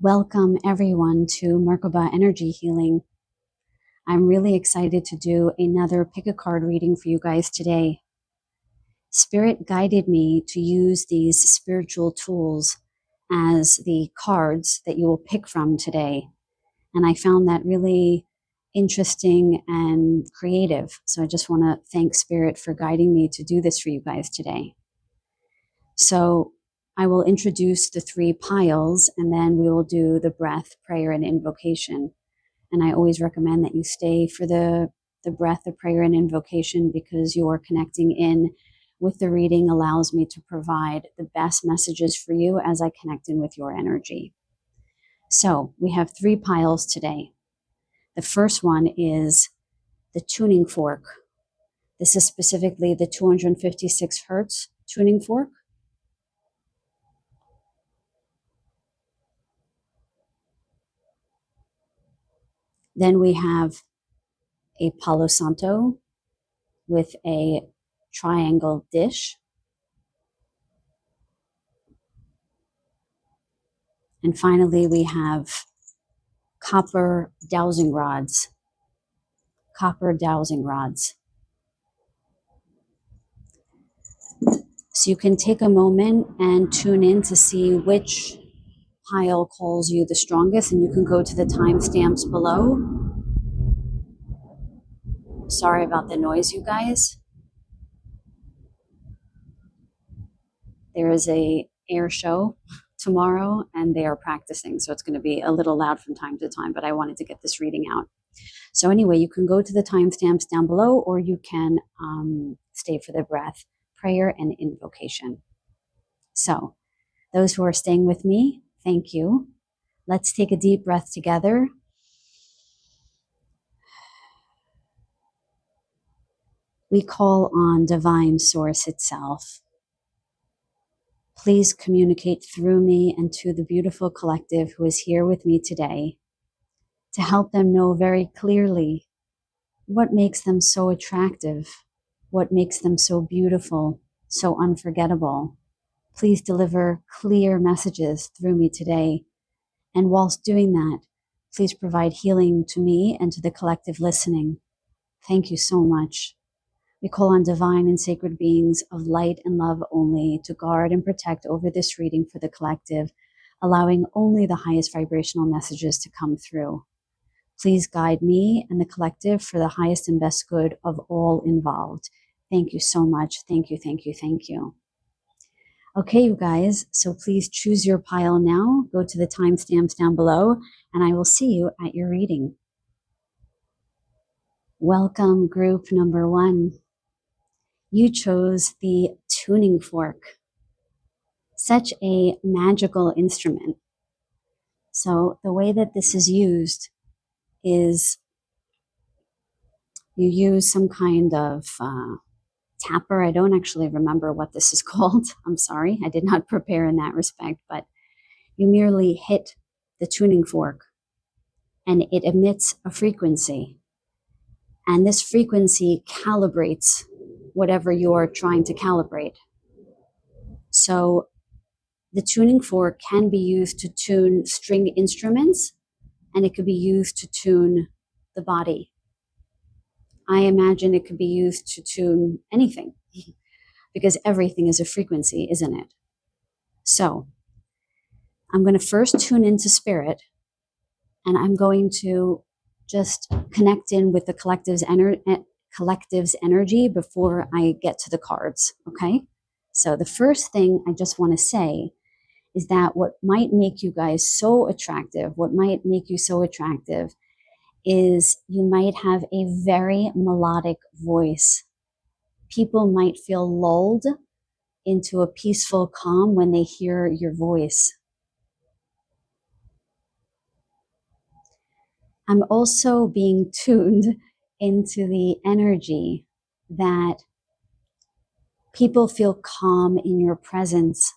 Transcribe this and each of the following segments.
Welcome everyone to Merkaba Energy Healing. I'm really excited to do another pick a card reading for you guys today. Spirit guided me to use these spiritual tools as the cards that you will pick from today. And I found that really interesting and creative. So I just want to thank Spirit for guiding me to do this for you guys today. So I will introduce the three piles and then we will do the breath, prayer, and invocation. And I always recommend that you stay for the breath, the prayer, and invocation because your connecting in with the reading allows me to provide the best messages for you as I connect in with your energy. So we have three piles today. The first one is the tuning fork. This is specifically the 256 hertz tuning fork. Then we have a Palo Santo with a triangle dish. And finally, we have copper dowsing rods. Copper dowsing rods. So you can take a moment and tune in to see which pile calls you the strongest, and you can go to the timestamps below. Sorry about the noise, you guys. There is a air show tomorrow and they are practicing, so it's going to be a little loud from time to time, but I wanted to get this reading out. So anyway, you can go to the timestamps down below, or you can stay for the breath, prayer, and invocation. So those who are staying with me, thank you. Let's take a deep breath together. We call on Divine Source itself. Please communicate through me and to the beautiful collective who is here with me today to help them know very clearly what makes them so attractive, what makes them so beautiful, so unforgettable. Please deliver clear messages through me today. And whilst doing that, please provide healing to me and to the collective listening. Thank you so much. We call on divine and sacred beings of light and love only to guard and protect over this reading for the collective, allowing only the highest vibrational messages to come through. Please guide me and the collective for the highest and best good of all involved. Thank you so much. Thank you, thank you, thank you. Okay, you guys, so please choose your pile now. Go to the timestamps down below, and I will see you at your reading. Welcome, group number 1. You chose the tuning fork. Such a magical instrument. So the way that this is used is you use some kind of tapper. I don't actually remember what this is called. I'm sorry, I did not prepare in that respect, but you merely hit the tuning fork and it emits a frequency. And this frequency calibrates whatever you're trying to calibrate. So the tuning fork can be used to tune string instruments, and it could be used to tune the body. I imagine it could be used to tune anything because everything is a frequency, isn't it? So I'm going to first tune into spirit, and I'm going to just connect in with the collective's energy before I get to the cards, okay? So the first thing I just want to say is that what might make you guys so attractive, is you might have a very melodic voice. People might feel lulled into a peaceful calm when they hear your voice. I'm also being tuned into the energy that people feel calm in your presence.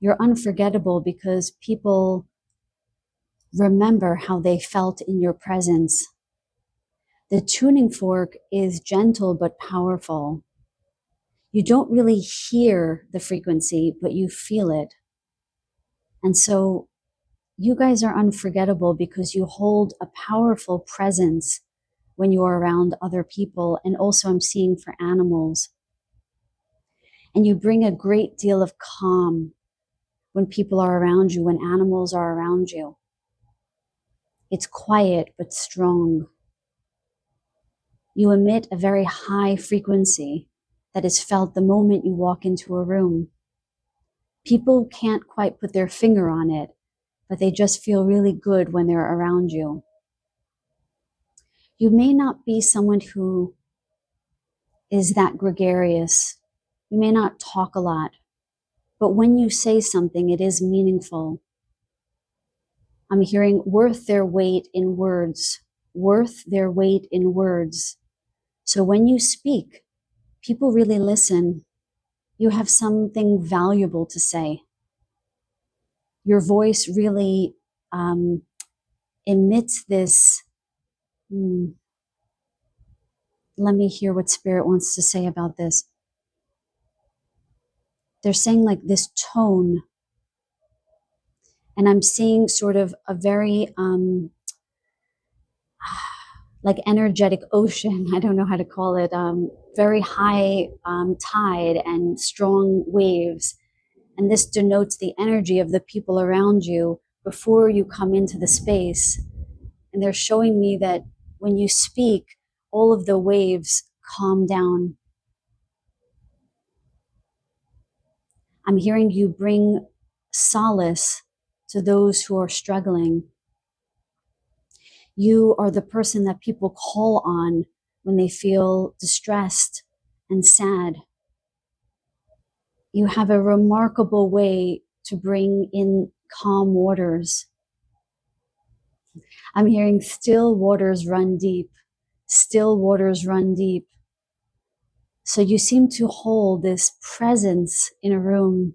You're unforgettable because people remember how they felt in your presence. The tuning fork is gentle but powerful. You don't really hear the frequency, but you feel it. And so you guys are unforgettable because you hold a powerful presence when you are around other people. And also I'm seeing for animals. And you bring a great deal of calm when people are around you, when animals are around you. It's quiet but strong. You emit a very high frequency that is felt the moment you walk into a room. People can't quite put their finger on it, but they just feel really good when they're around you. You may not be someone who is that gregarious. You may not talk a lot, but when you say something, it is meaningful. I'm hearing worth their weight in words, worth their weight in words. So when you speak, people really listen. You have something valuable to say. Your voice really emits this. Let me hear what Spirit wants to say about this. They're saying like this tone, and I'm seeing sort of a very like energetic ocean. I don't know how to call it. Very high tide and strong waves. And this denotes the energy of the people around you before you come into the space. And they're showing me that when you speak, all of the waves calm down. I'm hearing you bring solace to those who are struggling. You are the person that people call on when they feel distressed and sad. You have a remarkable way to bring in calm waters. I'm hearing still waters run deep, still waters run deep. So you seem to hold this presence in a room,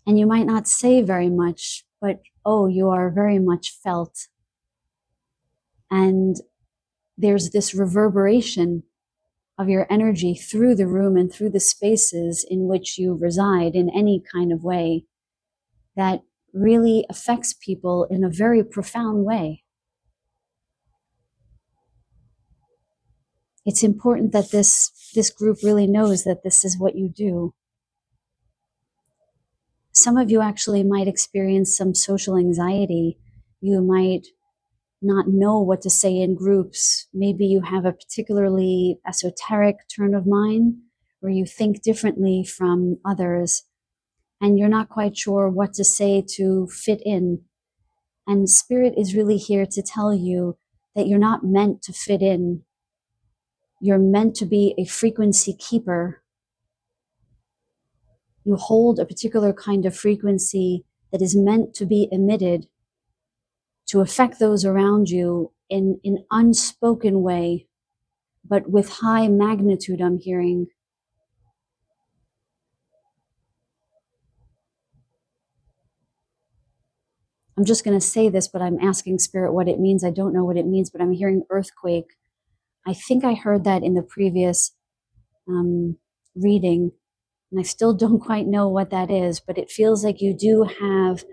and you might not say very much, but oh, you are very much felt. And there's this reverberation of your energy through the room and through the spaces in which you reside in any kind of way that really affects people in a very profound way. It's important that this group really knows that this is what you do. Some of you actually might experience some social anxiety. You might not know what to say in groups. Maybe you have a particularly esoteric turn of mind where you think differently from others and you're not quite sure what to say to fit in. And Spirit is really here to tell you that you're not meant to fit in. You're meant to be a frequency keeper. You hold a particular kind of frequency that is meant to be emitted to affect those around you in an unspoken way, but with high magnitude, I'm hearing. I'm just going to say this, but I'm asking Spirit what it means. I don't know what it means, but I'm hearing earthquake. I think I heard that in the previous reading, and I still don't quite know what that is, but it feels like you do have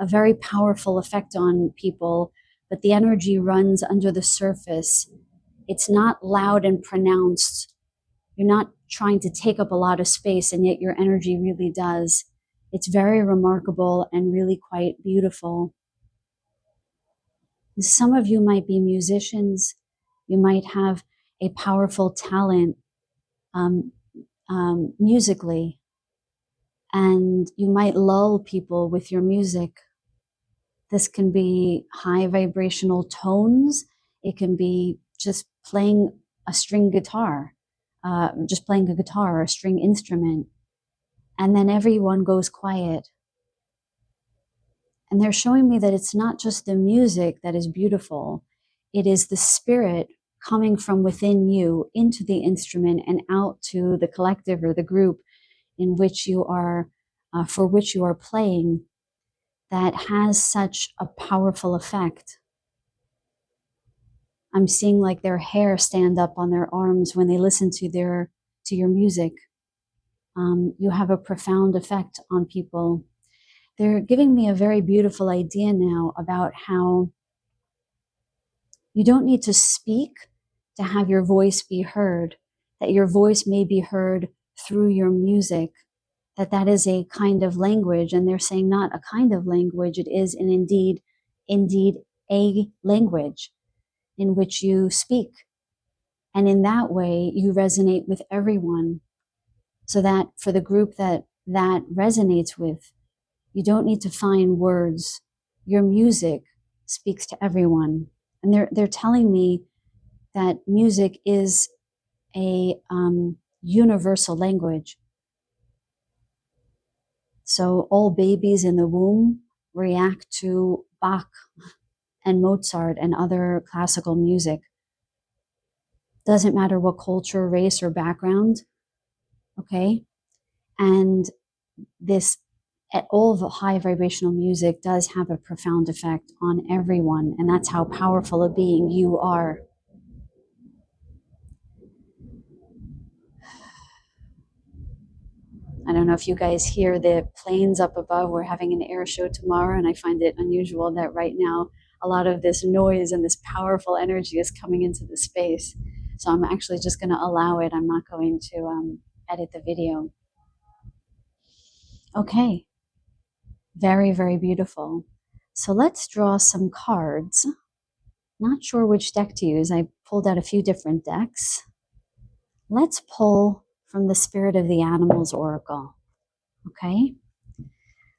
a very powerful effect on people, but the energy runs under the surface. It's not loud and pronounced. You're not trying to take up a lot of space, and yet your energy really does. It's very remarkable and really quite beautiful. Some of you might be musicians. You might have a powerful talent musically, and you might lull people with your music. This can be high vibrational tones. It can be just playing a string guitar, just playing a guitar or a string instrument, and then everyone goes quiet. And they're showing me that it's not just the music that is beautiful, it is the spirit coming from within you into the instrument and out to the collective or the group in which you are, for which you are playing, that has such a powerful effect. I'm seeing like their hair stand up on their arms when they listen to your music. You have a profound effect on people. they're giving me a very beautiful idea now about how you don't need to speak to have your voice be heard, that your voice may be heard through your music, that is a kind of language. And they're saying not a kind of language, it is an indeed a language in which you speak. And in that way, you resonate with everyone. So that for the group that resonates with, you don't need to find words. Your music speaks to everyone. And they're telling me that music is a universal language. So all babies in the womb react to Bach and Mozart and other classical music. Doesn't matter what culture, race, or background, okay? And this, all of the high vibrational music does have a profound effect on everyone, and that's how powerful a being you are. I don't know if you guys hear the planes up above. We're having an air show tomorrow, and I find it unusual that right now a lot of this noise and this powerful energy is coming into the space. So I'm actually just going to allow it. I'm not going to edit the video. Okay. Very, very beautiful. So let's draw some cards. Not sure which deck to use. I pulled out a few different decks. Let's pull from the Spirit of the Animals Oracle. Okay?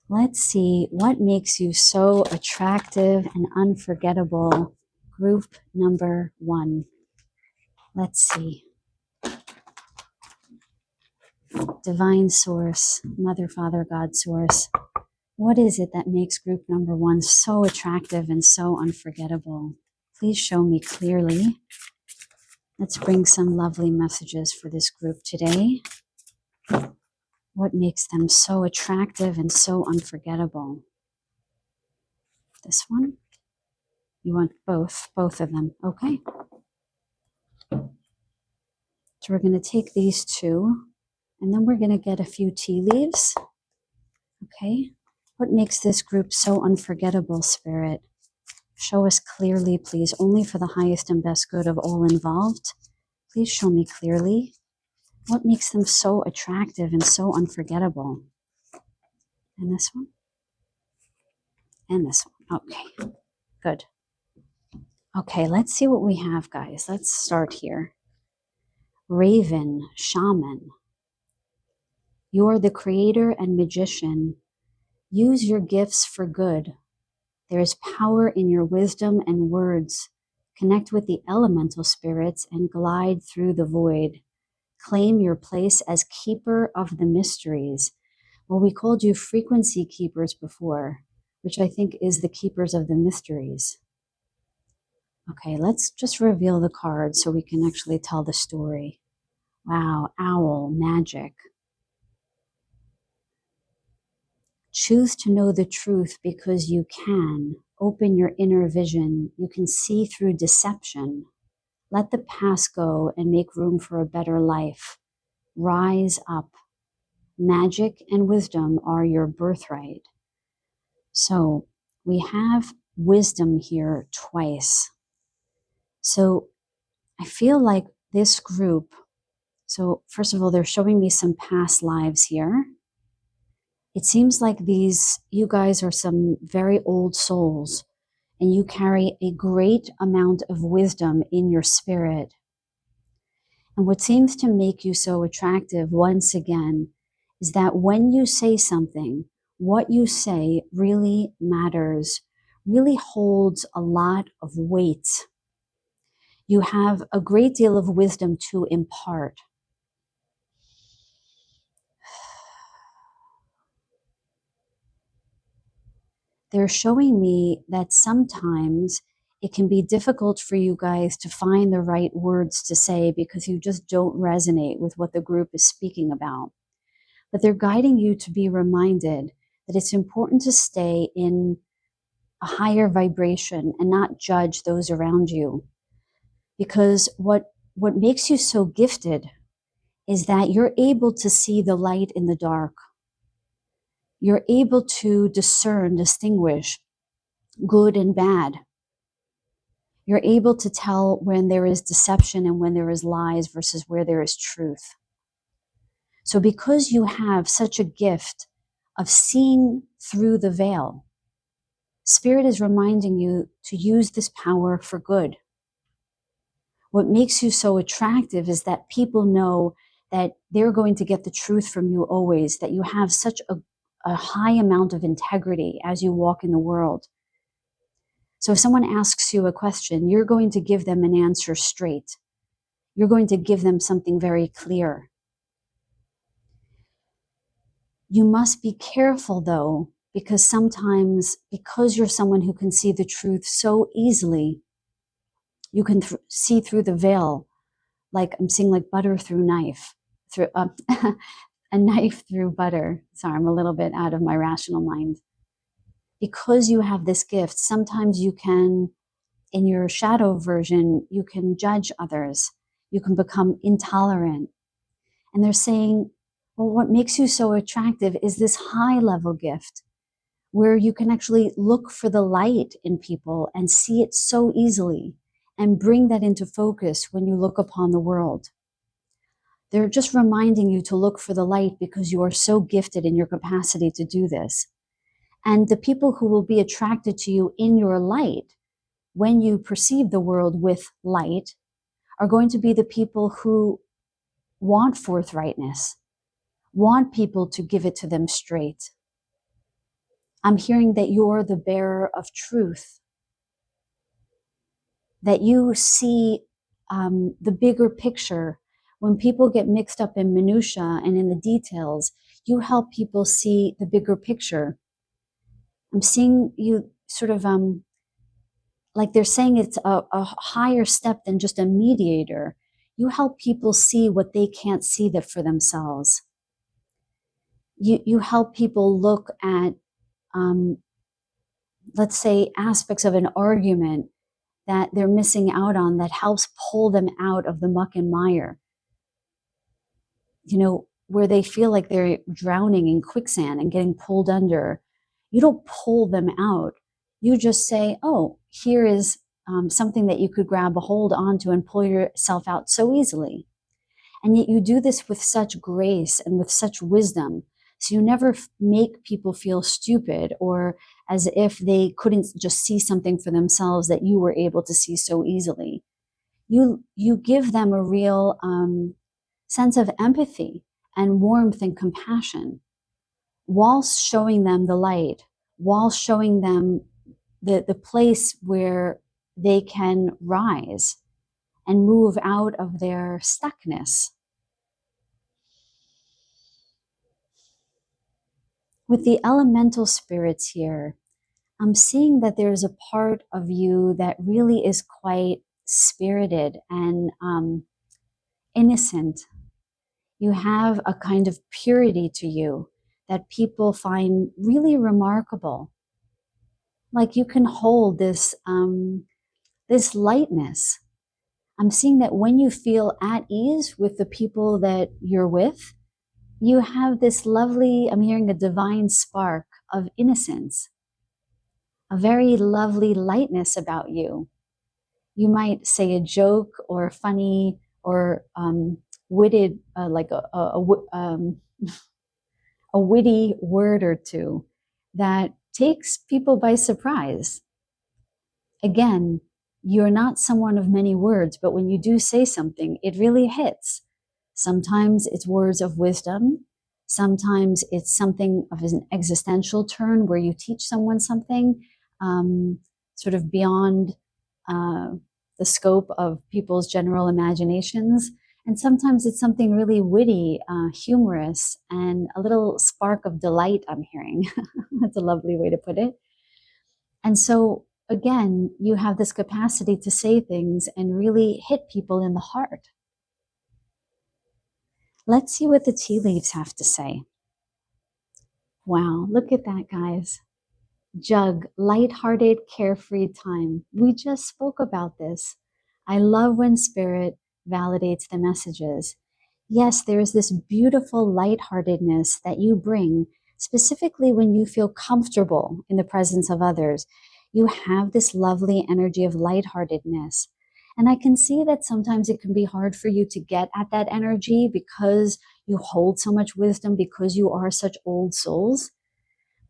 Let's see what makes you so attractive and unforgettable. Group number 1. Let's see. Divine Source, Mother, Father, God Source. What is it that makes group number 1 so attractive and so unforgettable? Please show me clearly. Let's bring some lovely messages for this group today. What makes them so attractive and so unforgettable? This one? You want both of them. Okay. So we're going to take these two, and then we're going to get a few tea leaves. Okay. What makes this group so unforgettable, Spirit? Show us clearly, please, only for the highest and best good of all involved. Please show me clearly. What makes them so attractive and so unforgettable? And this one? And this one. Okay, good. Okay, let's see what we have, guys. Let's start here. Raven, shaman. You're the creator and magician. Use your gifts for good. There is power in your wisdom and words. Connect with the elemental spirits and glide through the void. Claim your place as keeper of the mysteries. Well, we called you frequency keepers before, which I think is the keepers of the mysteries. Okay, let's just reveal the cards so we can actually tell the story. Wow, owl, magic. Choose to know the truth because you can. Open your inner vision. You can see through deception. Let the past go and make room for a better life. Rise up. Magic and wisdom are your birthright. So we have wisdom here twice. So I feel like this group, so first of all, they're showing me some past lives here. It seems like you guys are some very old souls, and you carry a great amount of wisdom in your spirit. And what seems to make you so attractive, once again, is that when you say something, what you say really matters, really holds a lot of weight. You have a great deal of wisdom to impart. They're showing me that sometimes it can be difficult for you guys to find the right words to say because you just don't resonate with what the group is speaking about. But they're guiding you to be reminded that it's important to stay in a higher vibration and not judge those around you. Because what makes you so gifted is that you're able to see the light in the dark. You're able to discern, distinguish good and bad. You're able to tell when there is deception and when there is lies versus where there is truth. So because you have such a gift of seeing through the veil, Spirit is reminding you to use this power for good. What makes you so attractive is that people know that they're going to get the truth from you always, that you have such a high amount of integrity as you walk in the world. So if someone asks you a question, you're going to give them an answer straight. You're going to give them something very clear. You must be careful though, because sometimes, because you're someone who can see the truth so easily, you can see through the veil, like I'm seeing like butter through knife, through a knife through butter. Sorry, I'm a little bit out of my rational mind. Because you have this gift, sometimes you can, in your shadow version, you can judge others. You can become intolerant. And they're saying, well, what makes you so attractive is this high level gift where you can actually look for the light in people and see it so easily and bring that into focus when you look upon the world. They're just reminding you to look for the light because you are so gifted in your capacity to do this. And the people who will be attracted to you in your light, when you perceive the world with light, are going to be the people who want forthrightness, want people to give it to them straight. I'm hearing that you're the bearer of truth, that you see the bigger picture. When people get mixed up in minutia and in the details, you help people see the bigger picture. I'm seeing you sort of like they're saying it's a higher step than just a mediator. You help people see what they can't see that for themselves. You help people look at, let's say, aspects of an argument that they're missing out on that helps pull them out of the muck and mire. You know, where they feel like they're drowning in quicksand and getting pulled under. You don't pull them out. You just say, oh, here is something that you could grab a hold onto and pull yourself out so easily. And yet you do this with such grace and with such wisdom. So you never make people feel stupid or as if they couldn't just see something for themselves that you were able to see so easily. You give them a real sense of empathy and warmth and compassion whilst showing them the light, whilst showing them the place where they can rise and move out of their stuckness. With the elemental spirits here, I'm seeing that there's a part of you that really is quite spirited and innocent. You have a kind of purity to you that people find really remarkable. Like you can hold this this lightness. I'm seeing that when you feel at ease with the people that you're with, you have this lovely, I'm hearing a divine spark of innocence, a very lovely lightness about you. You might say a joke or funny or witted, like a witty word or two that takes people by surprise. Again, you're not someone of many words, but when you do say something, it really hits. Sometimes it's words of wisdom. Sometimes it's something of an existential turn where you teach someone something sort of beyond the scope of people's general imaginations. And sometimes it's something really witty, humorous, and a little spark of delight I'm hearing. That's a lovely way to put it. And so, again, you have this capacity to say things and really hit people in the heart. Let's see what the tea leaves have to say. Wow, look at that, guys. Jug, lighthearted, carefree time. We just spoke about this. I love when spirit validates the messages. Yes, there is this beautiful lightheartedness that you bring specifically when you feel comfortable in the presence of others. You have this lovely energy of lightheartedness. And I can see that sometimes it can be hard for you to get at that energy because you hold so much wisdom, because you are such old souls.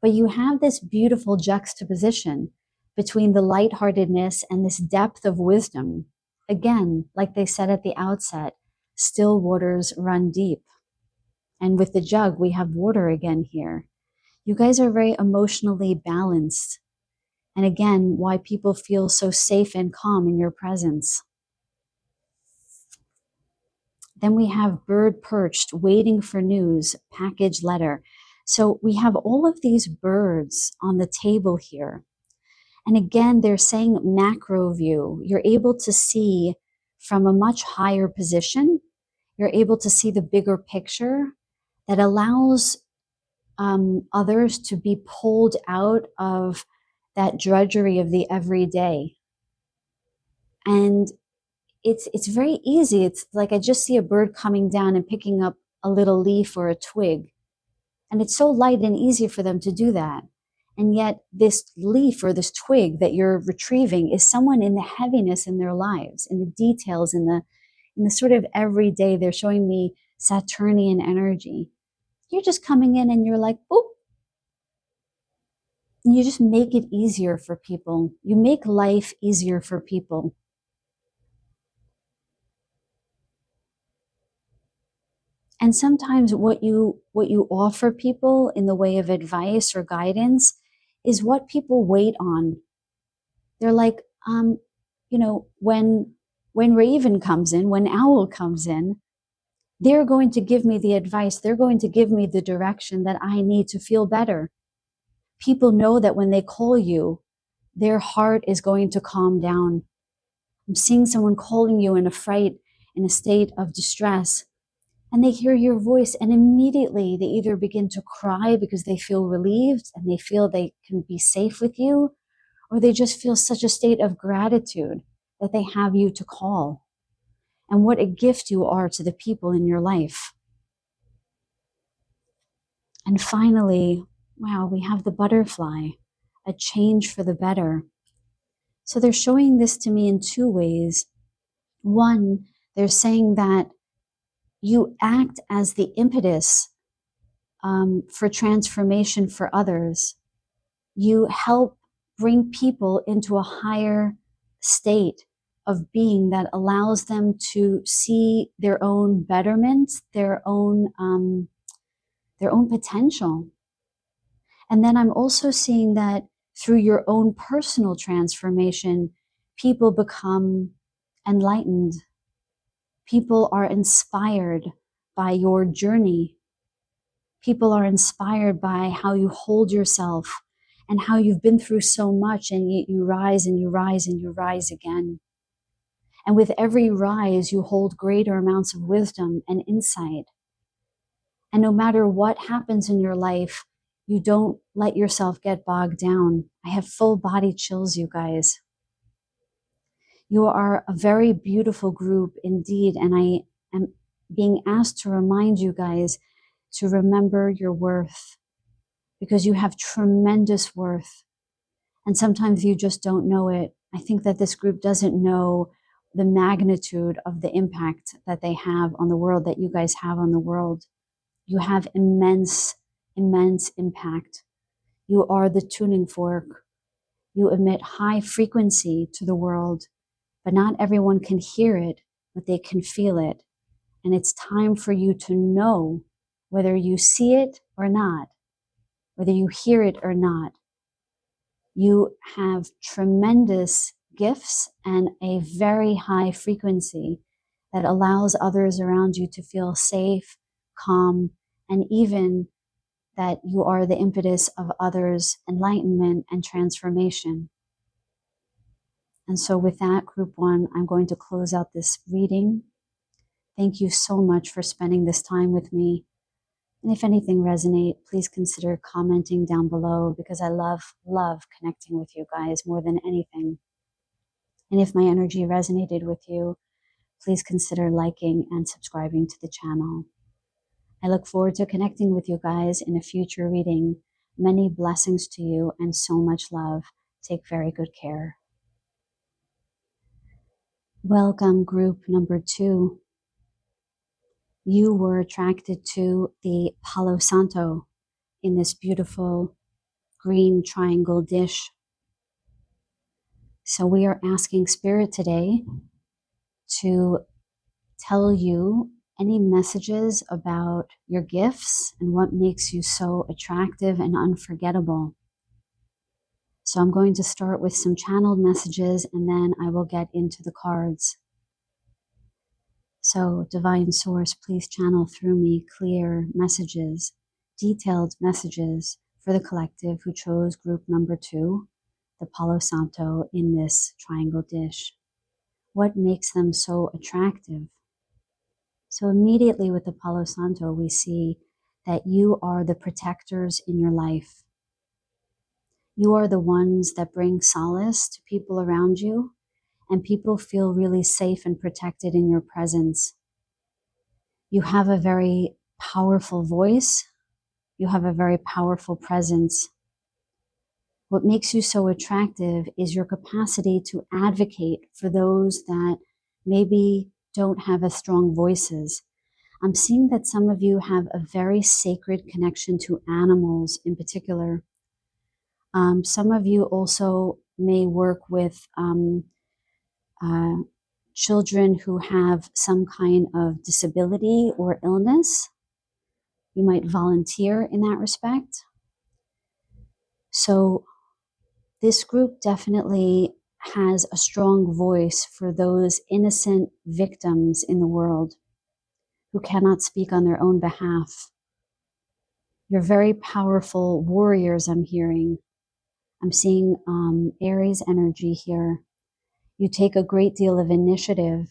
But you have this beautiful juxtaposition between the lightheartedness and this depth of wisdom. Again, like they said at the outset, still waters run deep. And with the jug, we have water again here. You guys are very emotionally balanced. And again, why people feel so safe and calm in your presence. Then we have bird perched, waiting for news, package letter. So we have all of these birds on the table here. And again, they're saying macro view. You're able to see from a much higher position. You're able to see the bigger picture that allows others to be pulled out of that drudgery of the everyday. And it's very easy. It's like I just see a bird coming down and picking up a little leaf or a twig. And it's so light and easy for them to do that. And yet this leaf or this twig that you're retrieving is someone in the heaviness in their lives, in the details, in the sort of everyday. They're showing me Saturnian energy. You're just coming in and you're like, boop. And you just make it easier for people. You make life easier for people. And sometimes what you offer people in the way of advice or guidance is what people wait on. They're like, when Raven comes in, when Owl comes in, they're going to give me the advice. They're going to give me the direction that I need to feel better. People know that when they call you, their heart is going to calm down. I'm seeing someone calling you in a fright, in a state of distress, and they hear your voice, and immediately they either begin to cry because they feel relieved and they feel they can be safe with you, or they just feel such a state of gratitude that they have you to call. And what a gift you are to the people in your life. And finally, wow, we have the butterfly, a change for the better. So they're showing this to me in two ways. One, they're saying that you act as the impetus for transformation for others. You help bring people into a higher state of being that allows them to see their own betterment, their own potential. And then I'm also seeing that through your own personal transformation, people become enlightened. People are inspired by your journey. People are inspired by how you hold yourself and how you've been through so much, and yet you rise and you rise and you rise again. And with every rise, you hold greater amounts of wisdom and insight. And no matter what happens in your life, you don't let yourself get bogged down. I have full body chills, you guys. You are a very beautiful group indeed. And I am being asked to remind you guys to remember your worth, because you have tremendous worth. And sometimes you just don't know it. I think that this group doesn't know the magnitude of the impact that they have on the world, that you guys have on the world. You have immense, immense impact. You are the tuning fork. You emit high frequency to the world, but not everyone can hear it, but they can feel it. And it's time for you to know, whether you see it or not, whether you hear it or not. You have tremendous gifts and a very high frequency that allows others around you to feel safe, calm, and even that you are the impetus of others' enlightenment and transformation. And so with that, group one, I'm going to close out this reading. Thank you so much for spending this time with me. And if anything resonates, please consider commenting down below, because I love connecting with you guys more than anything. And if my energy resonated with you, please consider liking and subscribing to the channel. I look forward to connecting with you guys in a future reading. Many blessings to you and so much love. Take very good care. Welcome, group number 2. You were attracted to the Palo Santo in this beautiful green triangle dish. So we are asking Spirit today to tell you any messages about your gifts and what makes you so attractive and unforgettable. So I'm going to start with some channeled messages and then I will get into the cards. So Divine Source, please channel through me clear messages, detailed messages for the collective who chose group number 2, the Palo Santo in this triangle dish. What makes them so attractive? So immediately with the Palo Santo, we see that you are the protectors in your life. You are the ones that bring solace to people around you, and people feel really safe and protected in your presence. You have a very powerful voice. You have a very powerful presence. What makes you so attractive is your capacity to advocate for those that maybe don't have as strong voices. I'm seeing that some of you have a very sacred connection to animals in particular. Some of you also may work with uh, children who have some kind of disability or illness. You might volunteer in that respect. So this group definitely has a strong voice for those innocent victims in the world who cannot speak on their own behalf. You're very powerful warriors, I'm hearing. I'm seeing Aries energy here. You take a great deal of initiative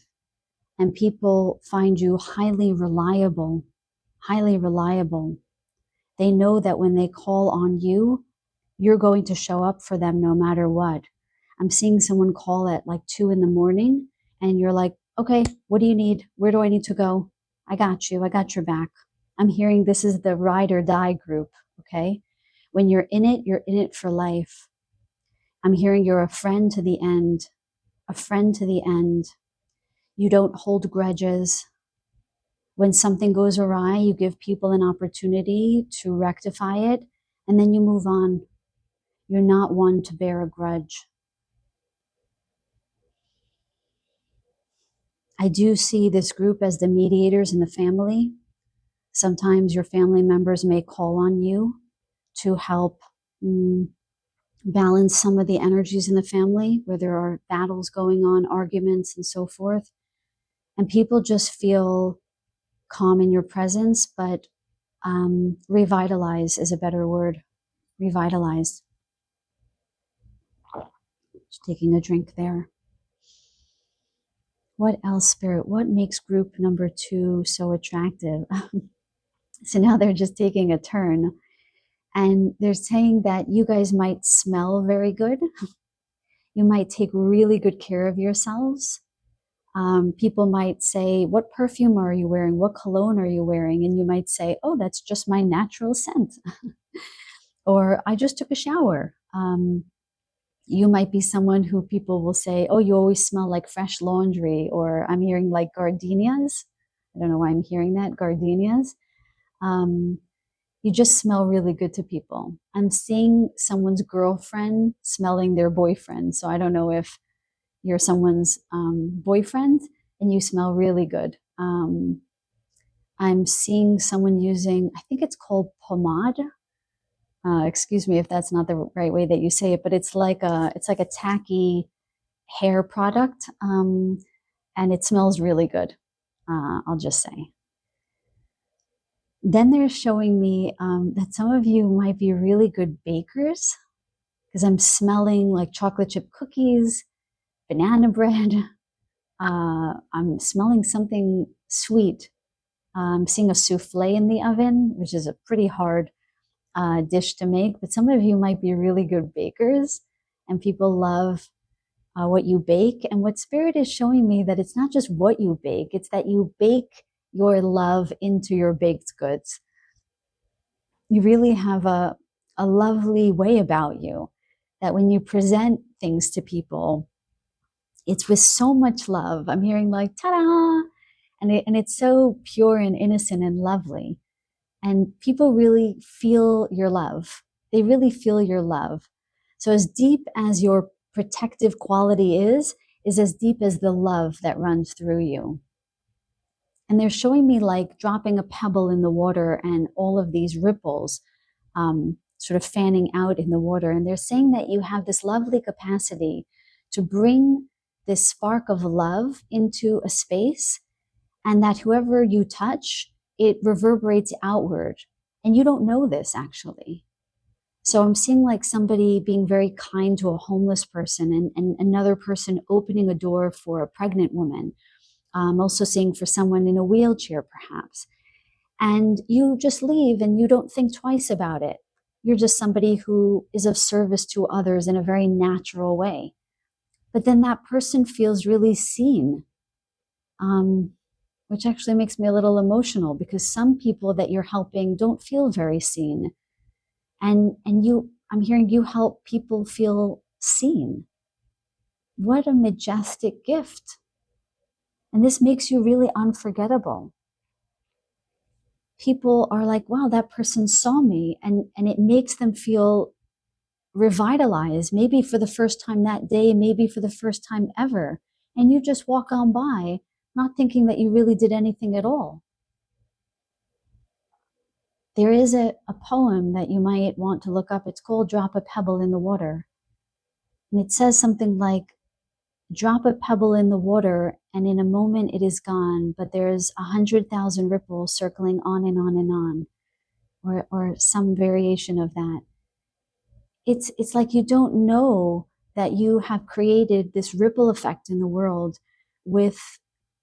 and people find you highly reliable, highly reliable. They know that when they call on you, you're going to show up for them no matter what. I'm seeing someone call at like 2 a.m. and you're like, okay, what do you need? Where do I need to go? I got you. I got your back. I'm hearing this is the ride or die group. Okay. When you're in it for life. I'm hearing you're a friend to the end, a friend to the end. You don't hold grudges. When something goes awry, you give people an opportunity to rectify it, and then you move on. You're not one to bear a grudge. I do see this group as the mediators in the family. Sometimes your family members may call on you to help balance some of the energies in the family where there are battles going on, arguments, and so forth. And people just feel calm in your presence, but revitalize is a better word. Revitalize. Just taking a drink there. What else, Spirit? What makes group number 2 so attractive? So now they're just taking a turn. And they're saying that you guys might smell very good. You might take really good care of yourselves. People might say, what perfume are you wearing? What cologne are you wearing? And you might say, oh, that's just my natural scent. Or I just took a shower. You might be someone who people will say, oh, you always smell like fresh laundry. Or I'm hearing like gardenias. I don't know why I'm hearing that, gardenias. You just smell really good to people. I'm seeing someone's girlfriend smelling their boyfriend. So I don't know if you're someone's boyfriend and you smell really good. I'm seeing someone using, I think it's called pomade. Excuse me if that's not the right way that you say it, but it's like a tacky hair product, and it smells really good. I'll just say. Then they're showing me that some of you might be really good bakers because I'm smelling like chocolate chip cookies, banana bread. I'm smelling something sweet. I'm seeing a souffle in the oven, which is a pretty hard dish to make, but some of you might be really good bakers and people love what you bake. And what Spirit is showing me that it's not just what you bake, it's that you bake your love into your baked goods. You really have a lovely way about you that when you present things to people, it's with so much love. I'm hearing like, ta-da! And it's so pure and innocent and lovely. And people really feel your love. They really feel your love. So as deep as your protective quality is as deep as the love that runs through you. And they're showing me like dropping a pebble in the water and all of these ripples sort of fanning out in the water. And they're saying that you have this lovely capacity to bring this spark of love into a space, and that whoever you touch, it reverberates outward. And you don't know this actually. So I'm seeing like somebody being very kind to a homeless person, and another person opening a door for a pregnant woman. I'm also seeing for someone in a wheelchair perhaps. And you just leave and you don't think twice about it. You're just somebody who is of service to others in a very natural way. But then that person feels really seen, which actually makes me a little emotional, because some people that you're helping don't feel very seen. And I'm hearing you help people feel seen. What a majestic gift. And this makes you really unforgettable. People are like, wow, that person saw me, and it makes them feel revitalized, maybe for the first time that day, maybe for the first time ever. And you just walk on by, not thinking that you really did anything at all. There is a poem that you might want to look up. It's called Drop a Pebble in the Water. And it says something like, drop a pebble in the water, and in a moment it is gone, but there's 100,000 ripples circling on and on and on, or some variation of that. It's like you don't know that you have created this ripple effect in the world with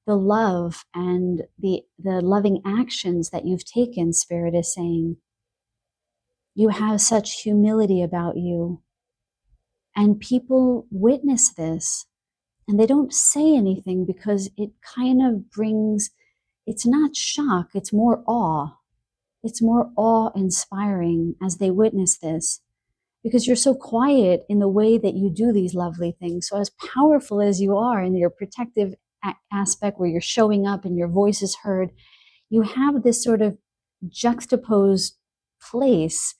the love and the loving actions that you've taken. Spirit is saying you have such humility about you, and people witness this and they don't say anything because it kind of brings, it's not shock, it's more awe. It's more awe inspiring as they witness this, because you're so quiet in the way that you do these lovely things. So as powerful as you are in your protective aspect, where you're showing up and your voice is heard, you have this sort of juxtaposed place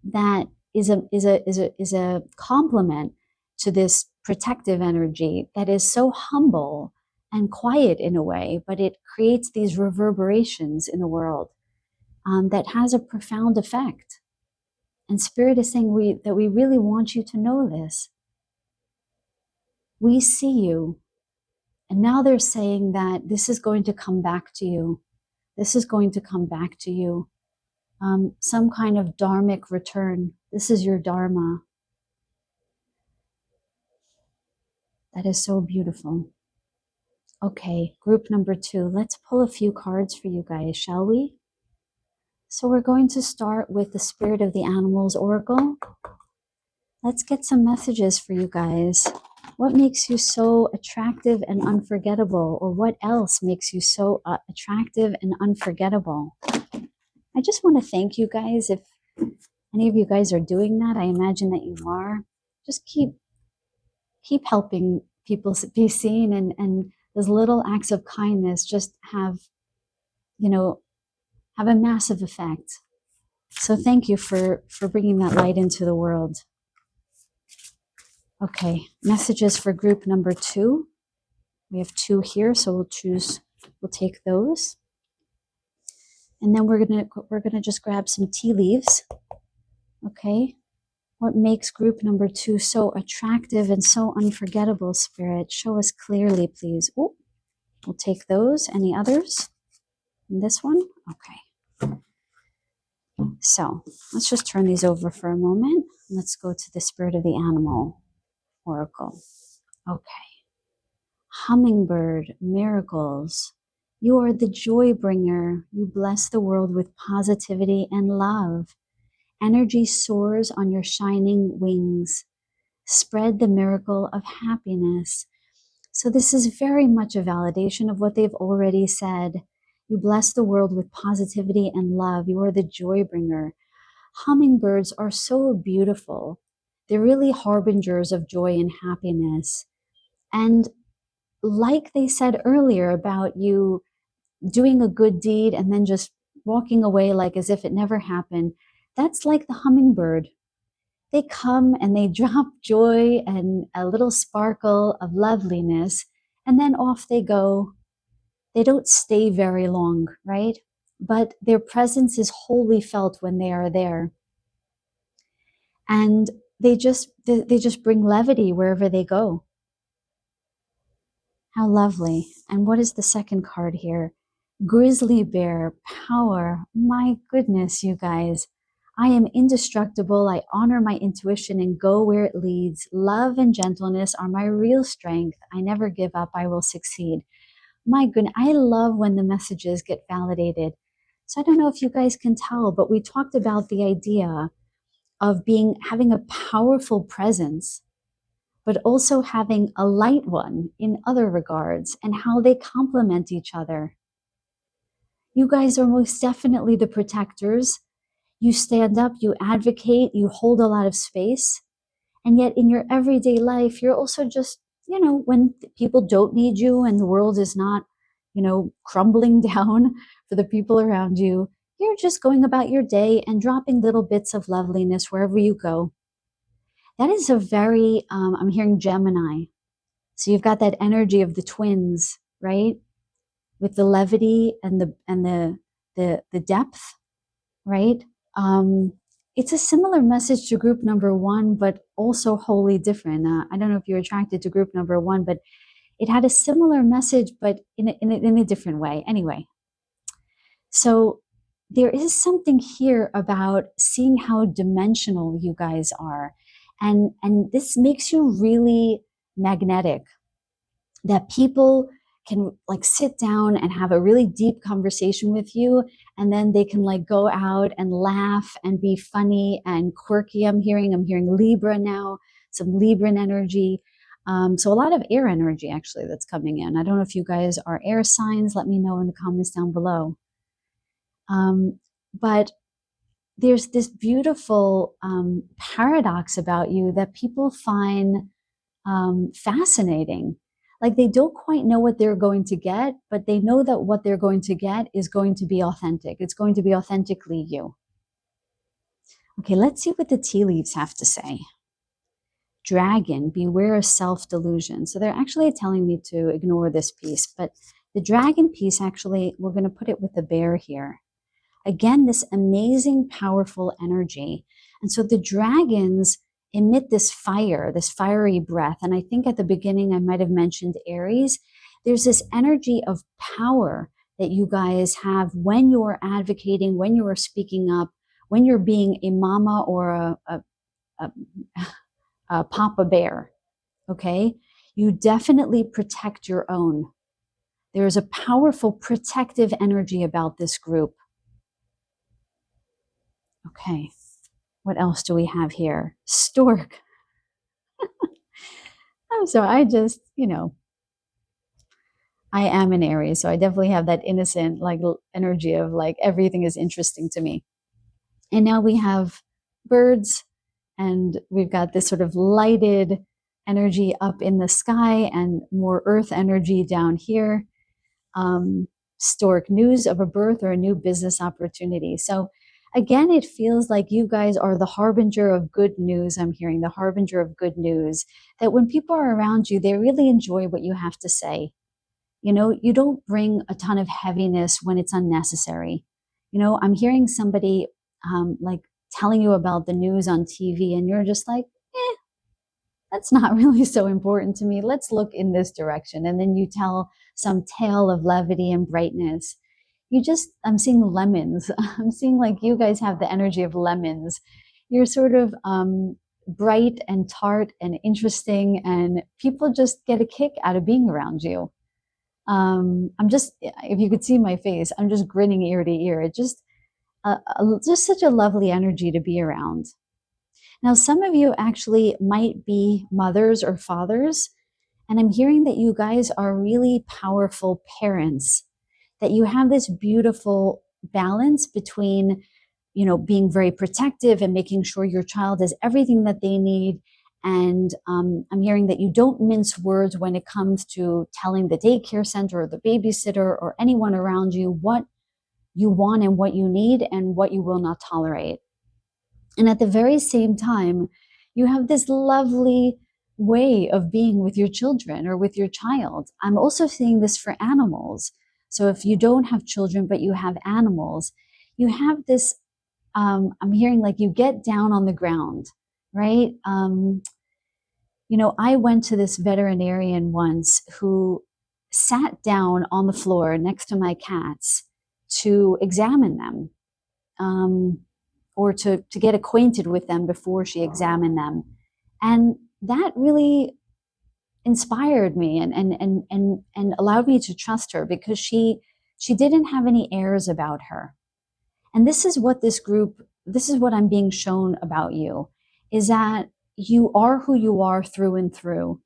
that is a complement to this protective energy that is so humble and quiet in a way, but it creates these reverberations in the world that has a profound effect. And Spirit is saying that we really want you to know this. We see you. And now they're saying that this is going to come back to you. This is going to come back to you. Some kind of dharmic return. This is your dharma. That is so beautiful. Okay, group number 2. Let's pull a few cards for you guys, shall we? So we're going to start with the Spirit of the Animals Oracle. Let's get some messages for you guys. What makes you so attractive and unforgettable? Or what else makes you so attractive and unforgettable? I just want to thank you guys. If any of you guys are doing that, I imagine that you are. Just keep helping people be seen, and those little acts of kindness just have a massive effect. So thank you for bringing that light into the world. Okay, messages for group number 2. We have 2 here, so we'll take those. And then we're gonna just grab some tea leaves. Okay. What makes group number 2 so attractive and so unforgettable, Spirit? Show us clearly, please. Oh, we'll take those. Any others? And this one? Okay. So let's just turn these over for a moment. Let's go to the Spirit of the Animal Oracle. Okay. Hummingbird, miracles. You are the joy bringer. You bless the world with positivity and love. Energy soars on your shining wings. Spread the miracle of happiness. So this is very much a validation of what they've already said. You bless the world with positivity and love. You are the joy bringer. Hummingbirds are so beautiful. They're really harbingers of joy and happiness. And like they said earlier about you doing a good deed and then just walking away like as if it never happened, that's like the hummingbird. They come and they drop joy and a little sparkle of loveliness, and then off they go. They don't stay very long, right? But their presence is wholly felt when they are there. And they just bring levity wherever they go. How lovely. And what is the second card here? Grizzly bear, power. My goodness, you guys. I am indestructible. I honor my intuition and go where it leads. Love and gentleness are my real strength. I never give up. I will succeed. My goodness, I love when the messages get validated. So I don't know if you guys can tell, but we talked about the idea of having a powerful presence, but also having a light one in other regards and how they complement each other. You guys are most definitely the protectors. You stand up, you advocate, you hold a lot of space. And yet in your everyday life, you're also just, when people don't need you and the world is not, crumbling down for the people around you, you're just going about your day and dropping little bits of loveliness wherever you go. That is a very, I'm hearing Gemini. So you've got that energy of the twins, right? With the levity and the depth, right? It's a similar message to group number one, but also wholly different. I don't know if you're attracted to group number one, but it had a similar message, but in a different way. Anyway, so there is something here about seeing how dimensional you guys are, and this makes you really magnetic. That people can like sit down and have a really deep conversation with you, and then they can like go out and laugh and be funny and quirky. I'm hearing Libra now, some Libran energy. So a lot of air energy actually that's coming in. I don't know if you guys are air signs. Let me know in the comments down below. But there's this beautiful paradox about you that people find fascinating. Like they don't quite know what they're going to get, but they know that what they're going to get is going to be authentic. It's going to be authentically you. Okay, let's see what the tea leaves have to say. Dragon, beware of self-delusion. So they're actually telling me to ignore this piece, but the dragon piece actually, we're going to put it with the bear here. Again, this amazing, powerful energy. And so the dragons emit this fire, this fiery breath. And I think at the beginning, I might have mentioned Aries. There's this energy of power that you guys have when you're advocating, when you're speaking up, when you're being a mama or a papa bear, okay? You definitely protect your own. There's a powerful protective energy about this group. Okay, what else do we have here? Stork. So I just, I am an Aries, so I definitely have that innocent like energy of like everything is interesting to me. And now we have birds, and we've got this sort of lighted energy up in the sky and more earth energy down here. Stork, news of a birth or a new business opportunity. So again, it feels like you guys are the harbinger of good news. I'm hearing the harbinger of good news, that when people are around you, they really enjoy what you have to say. You don't bring a ton of heaviness when it's unnecessary. I'm hearing somebody like telling you about the news on TV, and you're just like, that's not really so important to me. Let's look in this direction. And then you tell some tale of levity and brightness. I'm seeing lemons. I'm seeing like you guys have the energy of lemons. You're sort of bright and tart and interesting, and people just get a kick out of being around you. If you could see my face, I'm just grinning ear to ear. It just such a lovely energy to be around. Now, some of you actually might be mothers or fathers, and I'm hearing that you guys are really powerful parents. that you have this beautiful balance between, being very protective and making sure your child has everything that they need. And I'm hearing that you don't mince words when it comes to telling the daycare center or the babysitter or anyone around you what you want and what you need and what you will not tolerate. And at the very same time, you have this lovely way of being with your children or with your child. I'm also seeing this for animals. So if you don't have children, but you have animals, you have this, I'm hearing like you get down on the ground, right? I went to this veterinarian once who sat down on the floor next to my cats to examine them. Or to get acquainted with them before she examined them. And that really inspired me and allowed me to trust her, because she didn't have any airs about her. And this is what I'm being shown about you, is that you are who you are through and through.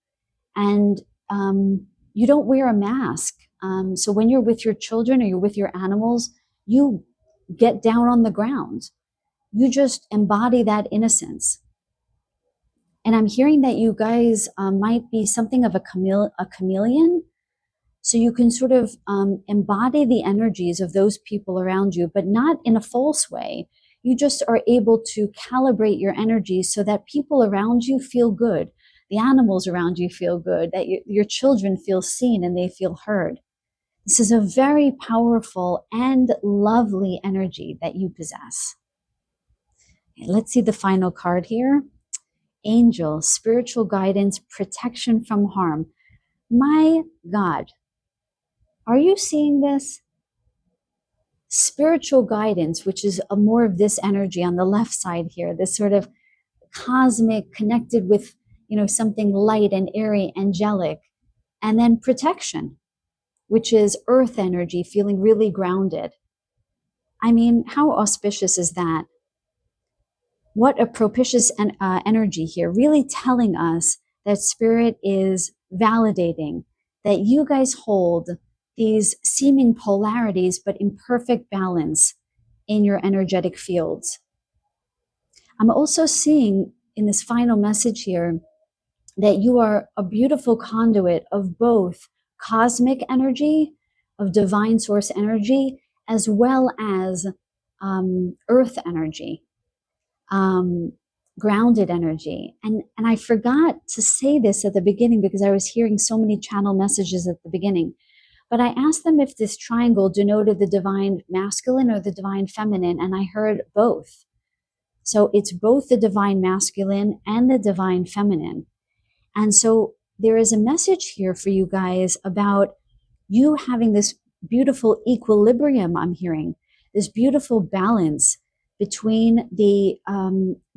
And you don't wear a mask. So when you're with your children or you're with your animals, you get down on the ground. You just embody that innocence. And I'm hearing that you guys might be something of a chameleon. So you can sort of embody the energies of those people around you, but not in a false way. You just are able to calibrate your energies so that people around you feel good. The animals around you feel good, that your children feel seen and they feel heard. This is a very powerful and lovely energy that you possess. Let's see the final card here. Angel, spiritual guidance, protection from harm. My God, are you seeing this? Spiritual guidance, which is more of this energy on the left side here, this sort of cosmic, connected with, something light and airy, angelic. And then protection, which is earth energy, feeling really grounded. I mean, how auspicious is that? What a propitious energy here, really telling us that Spirit is validating that you guys hold these seeming polarities, but in perfect balance in your energetic fields. I'm also seeing in this final message here that you are a beautiful conduit of both cosmic energy, of divine source energy, as well as earth energy. Grounded energy. And I forgot to say this at the beginning because I was hearing so many channel messages at the beginning. But I asked them if this triangle denoted the divine masculine or the divine feminine, and I heard both. So it's both the divine masculine and the divine feminine. And so there is a message here for you guys about you having this beautiful equilibrium, I'm hearing, this beautiful balance between the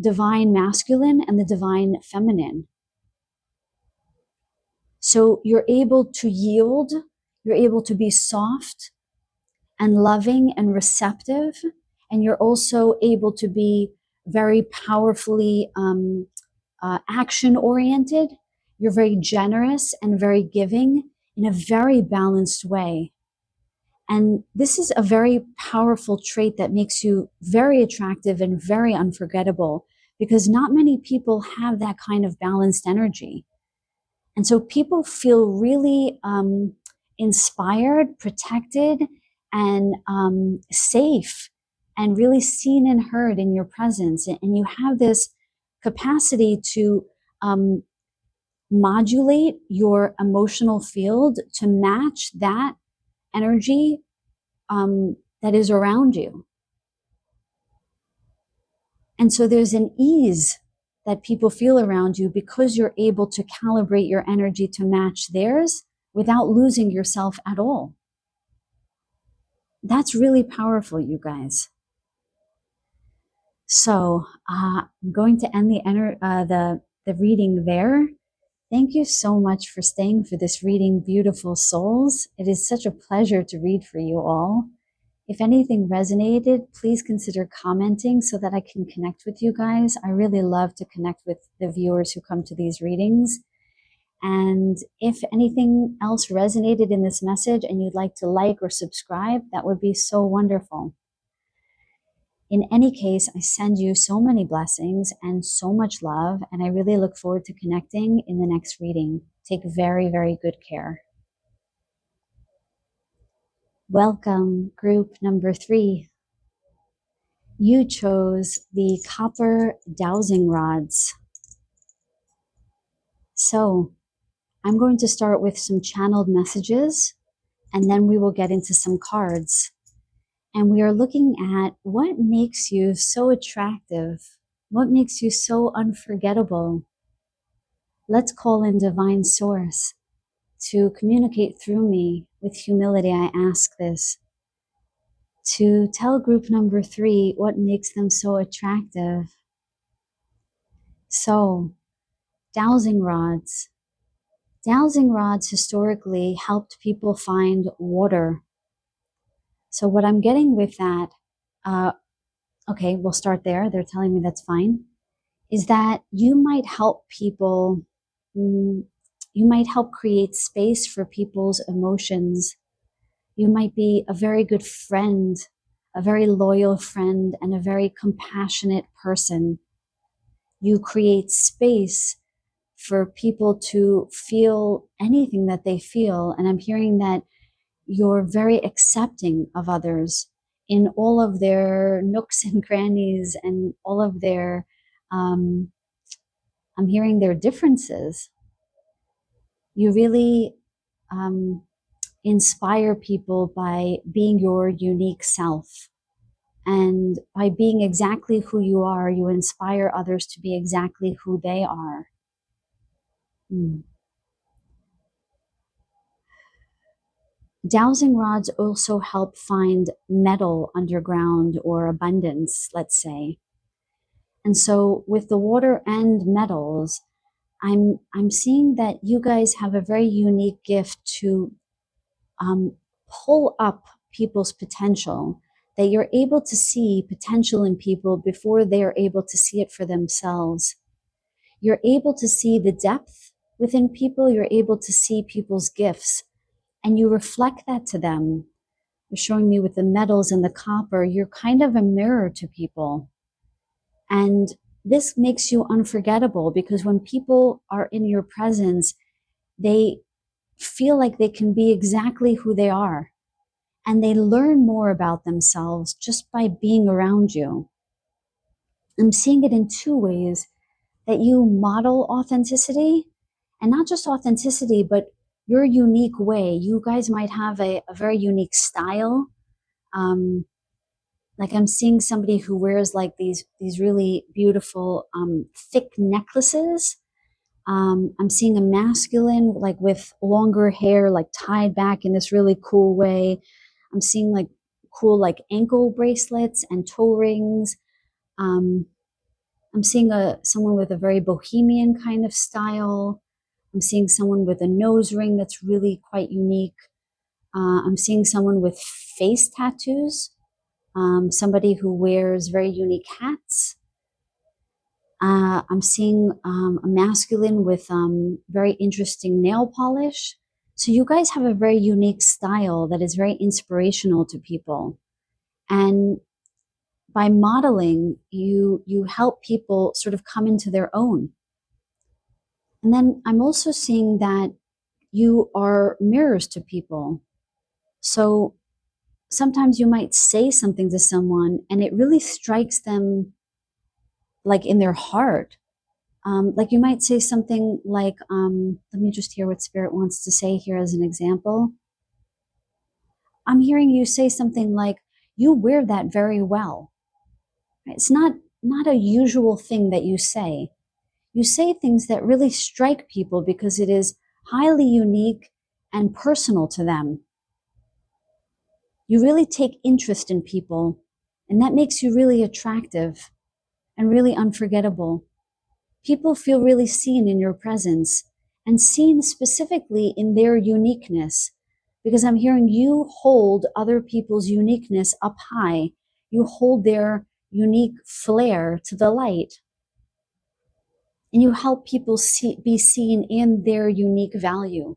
divine masculine and the divine feminine. So you're able to yield, you're able to be soft and loving and receptive, and you're also able to be very powerfully action-oriented. You're very generous and very giving in a very balanced way. And this is a very powerful trait that makes you very attractive and very unforgettable, because not many people have that kind of balanced energy. And so people feel really inspired, protected, and safe, and really seen and heard in your presence. And you have this capacity to modulate your emotional field to match that energy that is around you. And so there's an ease that people feel around you because you're able to calibrate your energy to match theirs without losing yourself at all. That's really powerful, you guys. So I'm going to end the reading there. Thank you so much for staying for this reading, beautiful souls. It is such a pleasure to read for you all. If anything resonated, please consider commenting so that I can connect with you guys. I really love to connect with the viewers who come to these readings. And if anything else resonated in this message and you'd like to like or subscribe, that would be so wonderful. In any case, I send you so many blessings and so much love, and I really look forward to connecting in the next reading. Take very, very good care. Welcome, group number 3. You chose the copper dowsing rods. So I'm going to start with some channeled messages, and then we will get into some cards. And we are looking at what makes you so attractive, what makes you so unforgettable. Let's call in Divine Source to communicate through me. With humility, I ask this, to tell group number 3 what makes them so attractive. So, dowsing rods. Dowsing rods historically helped people find water. So what I'm getting with that, okay, we'll start there. They're telling me that's fine. Is that you might help people, you might help create space for people's emotions. You might be a very good friend, a very loyal friend, and a very compassionate person. You create space for people to feel anything that they feel. And I'm hearing that you're very accepting of others in all of their nooks and crannies and all of their, I'm hearing their differences. You really inspire people by being your unique self. And by being exactly who you are, you inspire others to be exactly who they are. Dowsing rods also help find metal underground or abundance, let's say. And so with the water and metals, I'm seeing that you guys have a very unique gift to pull up people's potential, that you're able to see potential in people before they are able to see it for themselves. You're able to see the depth within people, you're able to see people's gifts, and you reflect that to them. You're showing me with the metals and the copper, you're kind of a mirror to people. And this makes you unforgettable because when people are in your presence, they feel like they can be exactly who they are. And they learn more about themselves just by being around you. I'm seeing it in 2 ways, that you model authenticity, and not just authenticity, but your unique way. You guys might have a very unique style. Like I'm seeing somebody who wears like these really beautiful thick necklaces. I'm seeing a masculine like with longer hair, like tied back in this really cool way. I'm seeing like cool like ankle bracelets and toe rings. I'm seeing someone with a very bohemian kind of style. I'm seeing someone with a nose ring that's really quite unique. I'm seeing someone with face tattoos. Somebody who wears very unique hats. I'm seeing a masculine with very interesting nail polish. So you guys have a very unique style that is very inspirational to people. And by modeling, you help people sort of come into their own. And then I'm also seeing that you are mirrors to people. So sometimes you might say something to someone and it really strikes them like in their heart. Like you might say something like, let me just hear what Spirit wants to say here as an example. I'm hearing you say something like, you wear that very well. It's not a usual thing that you say. You say things that really strike people because it is highly unique and personal to them. You really take interest in people, and that makes you really attractive and really unforgettable. People feel really seen in your presence and seen specifically in their uniqueness, because I'm hearing you hold other people's uniqueness up high. You hold their unique flair to the light. And you help people be seen in their unique value.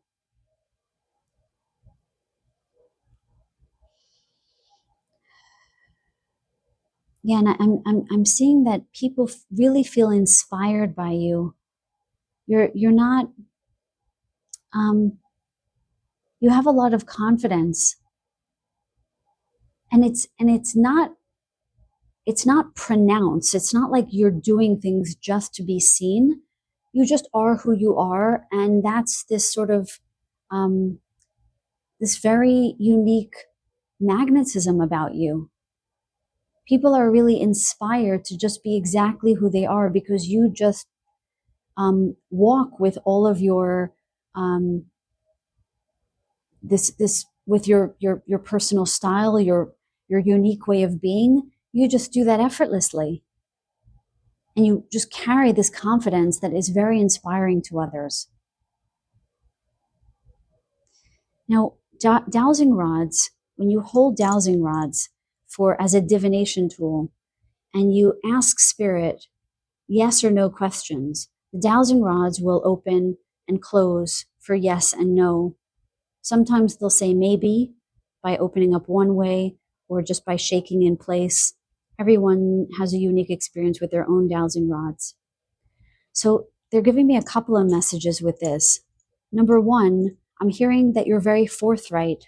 Yeah, and I'm seeing that people really feel inspired by you. You're not you have a lot of confidence, and it's not pronounced. It's not like you're doing things just to be seen. You just are who you are, and that's this sort of um, this very unique magnetism about you. People are really inspired to just be exactly who they are because you just walk with all of your um, this with your personal style, your unique way of being. You just do that effortlessly, and you just carry this confidence that is very inspiring to others. Now, dowsing rods, when you hold dowsing rods for as a divination tool, and you ask spirit yes or no questions, the dowsing rods will open and close for yes and no. Sometimes they'll say maybe by opening up one way or just by shaking in place. Everyone has a unique experience with their own dowsing rods. So they're giving me a couple of messages with this. Number one, I'm hearing that you're very forthright,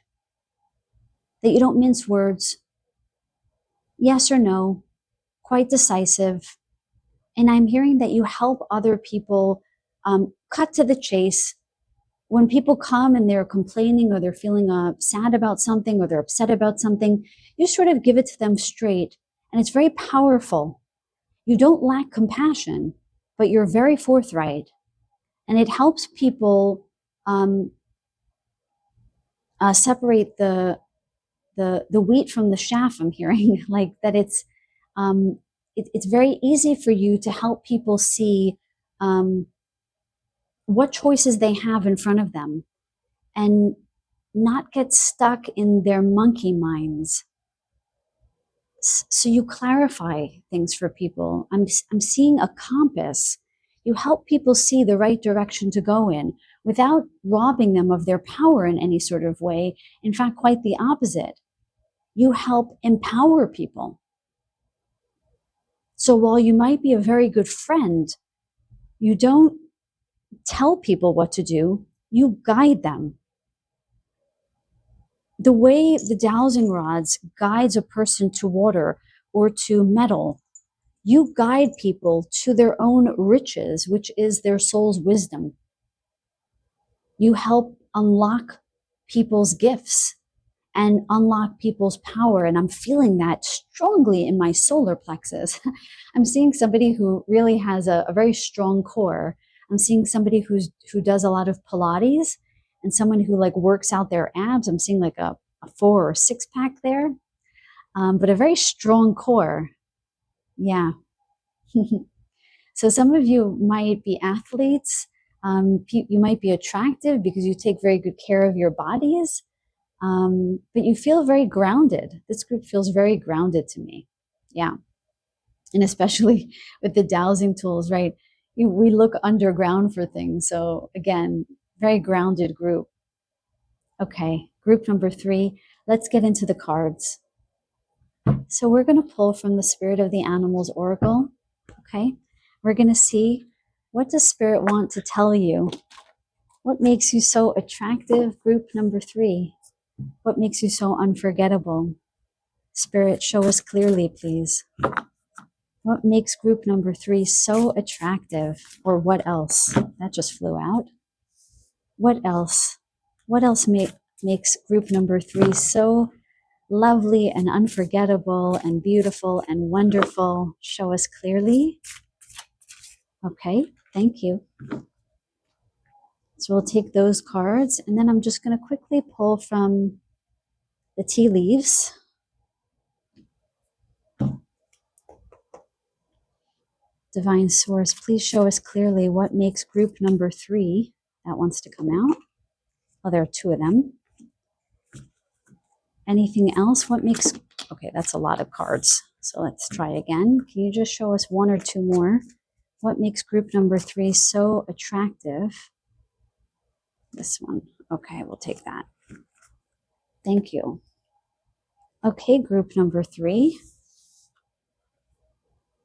that you don't mince words, yes or no, quite decisive. And I'm hearing that you help other people cut to the chase. When people come and they're complaining or they're feeling sad about something or they're upset about something, you sort of give it to them straight. And it's very powerful. You don't lack compassion, but you're very forthright. And it helps people separate the wheat from the chaff. I'm hearing like that it's very easy for you to help people see what choices they have in front of them and not get stuck in their monkey minds. So you clarify things for people. I'm seeing a compass. You help people see the right direction to go in without robbing them of their power in any sort of way. In fact, quite the opposite. You help empower people. So while you might be a very good friend, you don't tell people what to do, you guide them. The way the dowsing rods guides a person to water or to metal, you guide people to their own riches, which is their soul's wisdom. You help unlock people's gifts and unlock people's power. And I'm feeling that strongly in my solar plexus. I'm seeing somebody who really has a very strong core. I'm seeing somebody who does a lot of Pilates and someone who like works out their abs. I'm seeing like a 4 or 6 pack there, but a very strong core. Yeah. So some of you might be athletes. You might be attractive because you take very good care of your bodies. But you feel very grounded. This group feels very grounded to me. Yeah. And especially with the dowsing tools, right? We look underground for things. So again, very grounded group. Okay, group number 3. Let's get into the cards. So we're going to pull from the Spirit of the Animals Oracle. Okay. We're going to see, what does Spirit want to tell you? What makes you so attractive? Group number 3. What makes you so unforgettable? Spirit, show us clearly, please. What makes group number 3 so attractive? Or what else? That just flew out. What else? What else makes group number 3 so lovely and unforgettable and beautiful and wonderful? Show us clearly. Okay, thank you. So we'll take those cards, and then I'm just going to quickly pull from the tea leaves. Divine Source, please show us clearly what makes group number 3 that wants to come out. Oh, there are 2 of them. Anything else? What makes... Okay, that's a lot of cards. So let's try again. Can you just show us 1 or 2 more? What makes group number 3 so attractive? This one. Okay, we'll take that. Thank you. Okay, group number 3.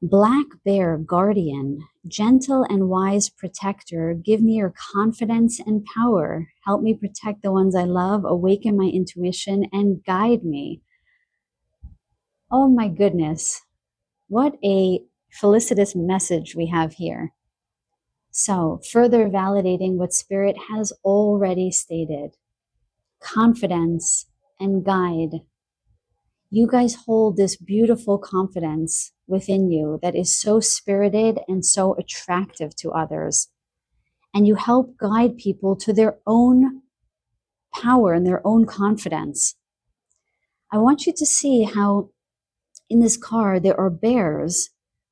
Black bear guardian, gentle and wise protector, give me your confidence and power. Help me protect the ones I love, awaken my intuition, and guide me. Oh my goodness. What a felicitous message we have here. So, further validating what Spirit has already stated. Confidence and guide. You guys hold this beautiful confidence within you that is so spirited and so attractive to others. And you help guide people to their own power and their own confidence. I want you to see how in this card there are bears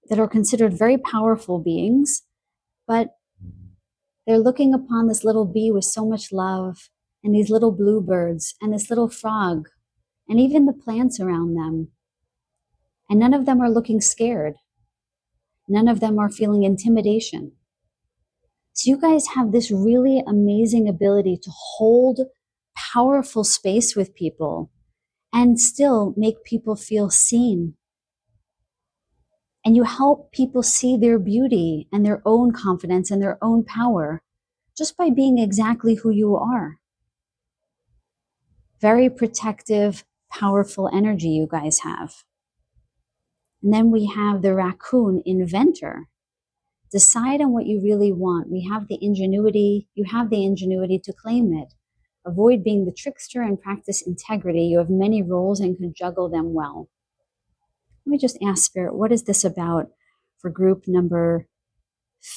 that are considered very powerful beings, but they're looking upon this little bee with so much love, and these little bluebirds, and this little frog, and even the plants around them. And none of them are looking scared. None of them are feeling intimidation. So you guys have this really amazing ability to hold powerful space with people and still make people feel seen. And you help people see their beauty and their own confidence and their own power just by being exactly who you are. Very protective, powerful energy you guys have. And then we have the raccoon inventor. Decide on what you really want. We have the ingenuity. You have the ingenuity to claim it. Avoid being the trickster and practice integrity. You have many roles and can juggle them well. Let me just ask Spirit, what is this about for group number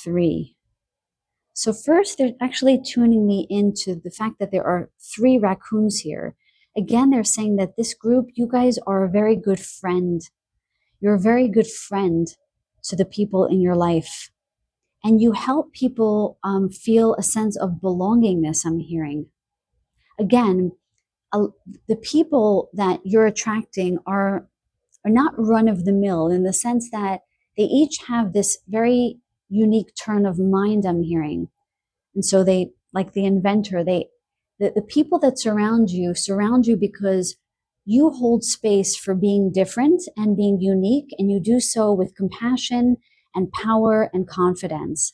3? So first, they're actually tuning me into the fact that there are 3 raccoons here. Again, they're saying that this group, you guys are a very good friend. You're a very good friend to the people in your life. And you help people feel a sense of belongingness, I'm hearing. Again, the people that you're attracting are not run-of-the-mill in the sense that they each have this very unique turn of mind, I'm hearing. And so they, like the inventor, the people that surround you because you hold space for being different and being unique, and you do so with compassion and power and confidence.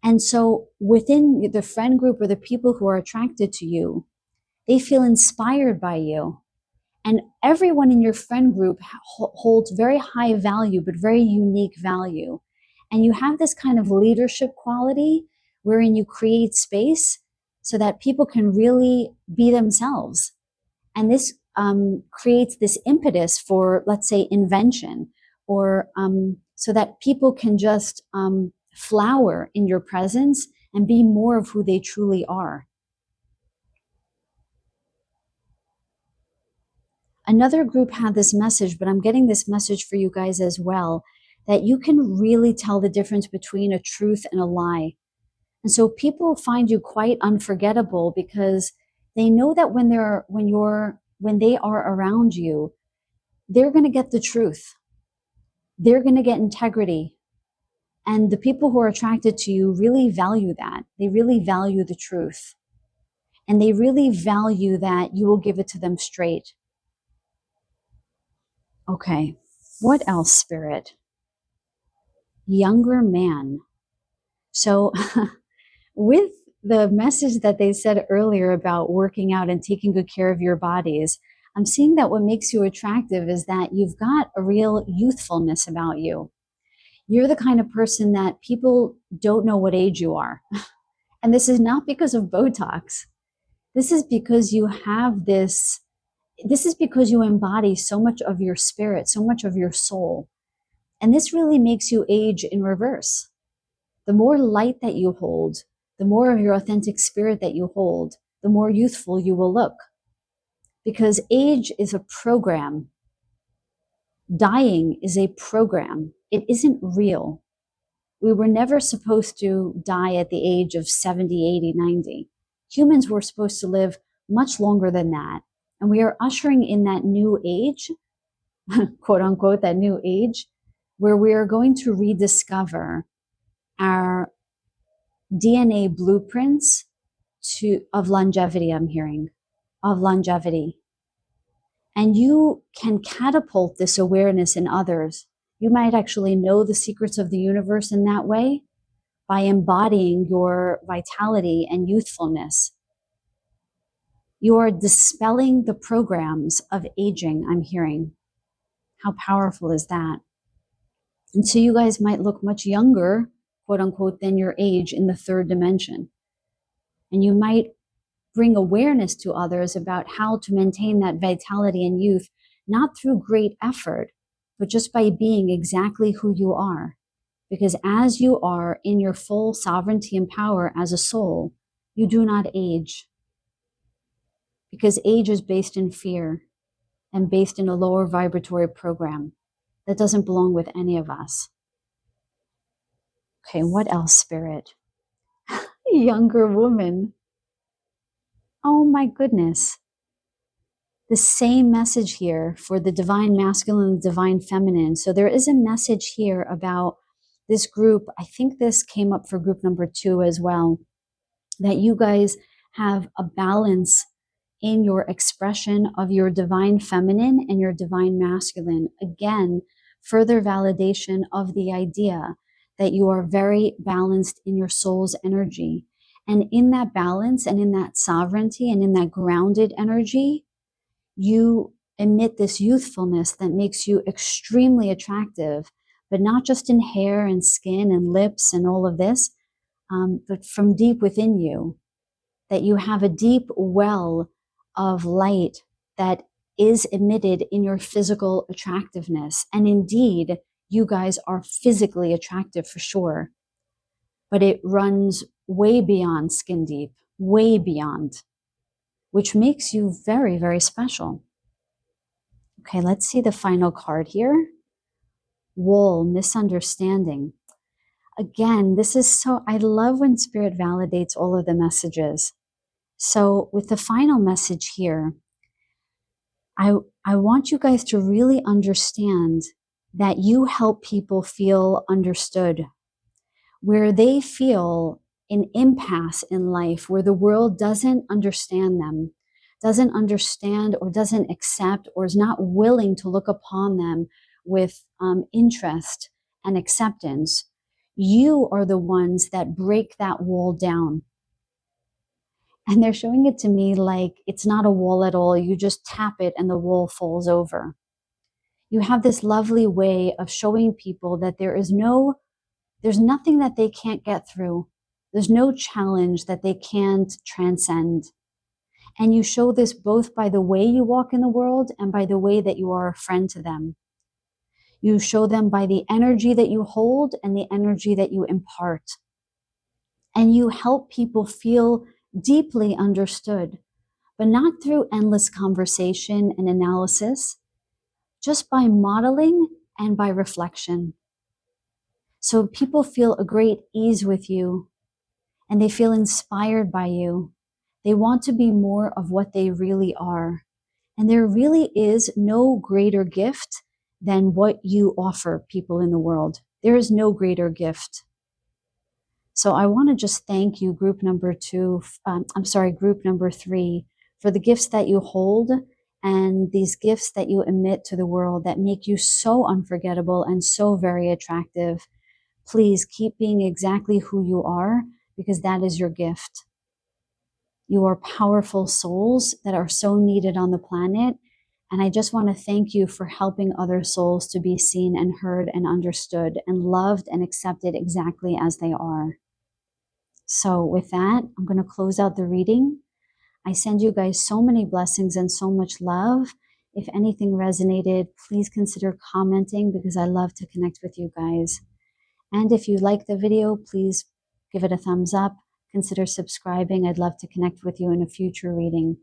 And so within the friend group or the people who are attracted to you, they feel inspired by you. And everyone in your friend group holds very high value, but very unique value. And you have this kind of leadership quality wherein you create space so that people can really be themselves. And this creates this impetus for, let's say, invention, or so that people can just flower in your presence and be more of who they truly are. Another group had this message, but I'm getting this message for you guys as well, that you can really tell the difference between a truth and a lie. And so people find you quite unforgettable because they know that when they are around you, they're going to get the truth. They're going to get integrity. And the people who are attracted to you really value that. They really value the truth. And they really value that you will give it to them straight. Okay, what else, Spirit? Younger man. So with the message that they said earlier about working out and taking good care of your bodies, I'm seeing that what makes you attractive is that you've got a real youthfulness about you. You're the kind of person that people don't know what age you are. And this is not because of Botox. This is because you have this is because you embody so much of your spirit, so much of your soul. And this really makes you age in reverse. The more light that you hold, the more of your authentic spirit that you hold, the more youthful you will look. Because age is a program. Dying is a program. It isn't real. We were never supposed to die at the age of 70, 80, 90. Humans were supposed to live much longer than that. And we are ushering in that new age, quote unquote, that new age, where we are going to rediscover our DNA blueprints of longevity, I'm hearing, of longevity. And you can catapult this awareness in others. You might actually know the secrets of the universe in that way by embodying your vitality and youthfulness. You are dispelling the programs of aging, I'm hearing. How powerful is that? And so you guys might look much younger, quote unquote, than your age in the third dimension. And you might bring awareness to others about how to maintain that vitality and youth, not through great effort, but just by being exactly who you are. Because as you are in your full sovereignty and power as a soul, you do not age. Because age is based in fear and based in a lower vibratory program that doesn't belong with any of us. Okay, what else, Spirit? Younger woman. Oh my goodness. The same message here for the divine masculine and divine feminine. So there is a message here about this group. I think this came up for group number 2 as well, that you guys have a balance in your expression of your divine feminine and your divine masculine. Again, further validation of the idea that you are very balanced in your soul's energy. And in that balance and in that sovereignty and in that grounded energy, you emit this youthfulness that makes you extremely attractive, but not just in hair and skin and lips and all of this, but from deep within you, that you have a deep well of light that is emitted in your physical attractiveness. And indeed, you guys are physically attractive for sure, but it runs way beyond skin deep, way beyond, which makes you very, very special. Okay, let's see the final card here. Wool, misunderstanding. Again, this is so, I love when Spirit validates all of the messages. So with the final message here, I want you guys to really understand that you help people feel understood, where they feel an impasse in life, where the world doesn't understand them, doesn't understand or doesn't accept or is not willing to look upon them with interest and acceptance. You are the ones that break that wall down. And they're showing it to me like it's not a wall at all. You just tap it and the wall falls over. You have this lovely way of showing people that there's nothing that they can't get through. There's no challenge that they can't transcend. And you show this both by the way you walk in the world and by the way that you are a friend to them. You show them by the energy that you hold and the energy that you impart. And you help people feel deeply understood, but not through endless conversation and analysis, just by modeling and by reflection. So people feel a great ease with you and they feel inspired by you. They want to be more of what they really are. And there really is no greater gift than what you offer people in the world. There is no greater gift. So I want to just thank you, group number 3, for the gifts that you hold and these gifts that you emit to the world that make you so unforgettable and so very attractive. Please keep being exactly who you are, because that is your gift. You are powerful souls that are so needed on the planet. And I just want to thank you for helping other souls to be seen and heard and understood and loved and accepted exactly as they are. So with that, I'm going to close out the reading. I send you guys so many blessings and so much love. If anything resonated, please consider commenting, because I love to connect with you guys. And if you like the video, please give it a thumbs up. Consider subscribing. I'd love to connect with you in a future reading.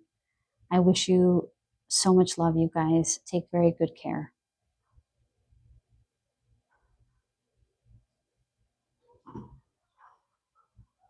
I wish you so much love, you guys. Take very good care.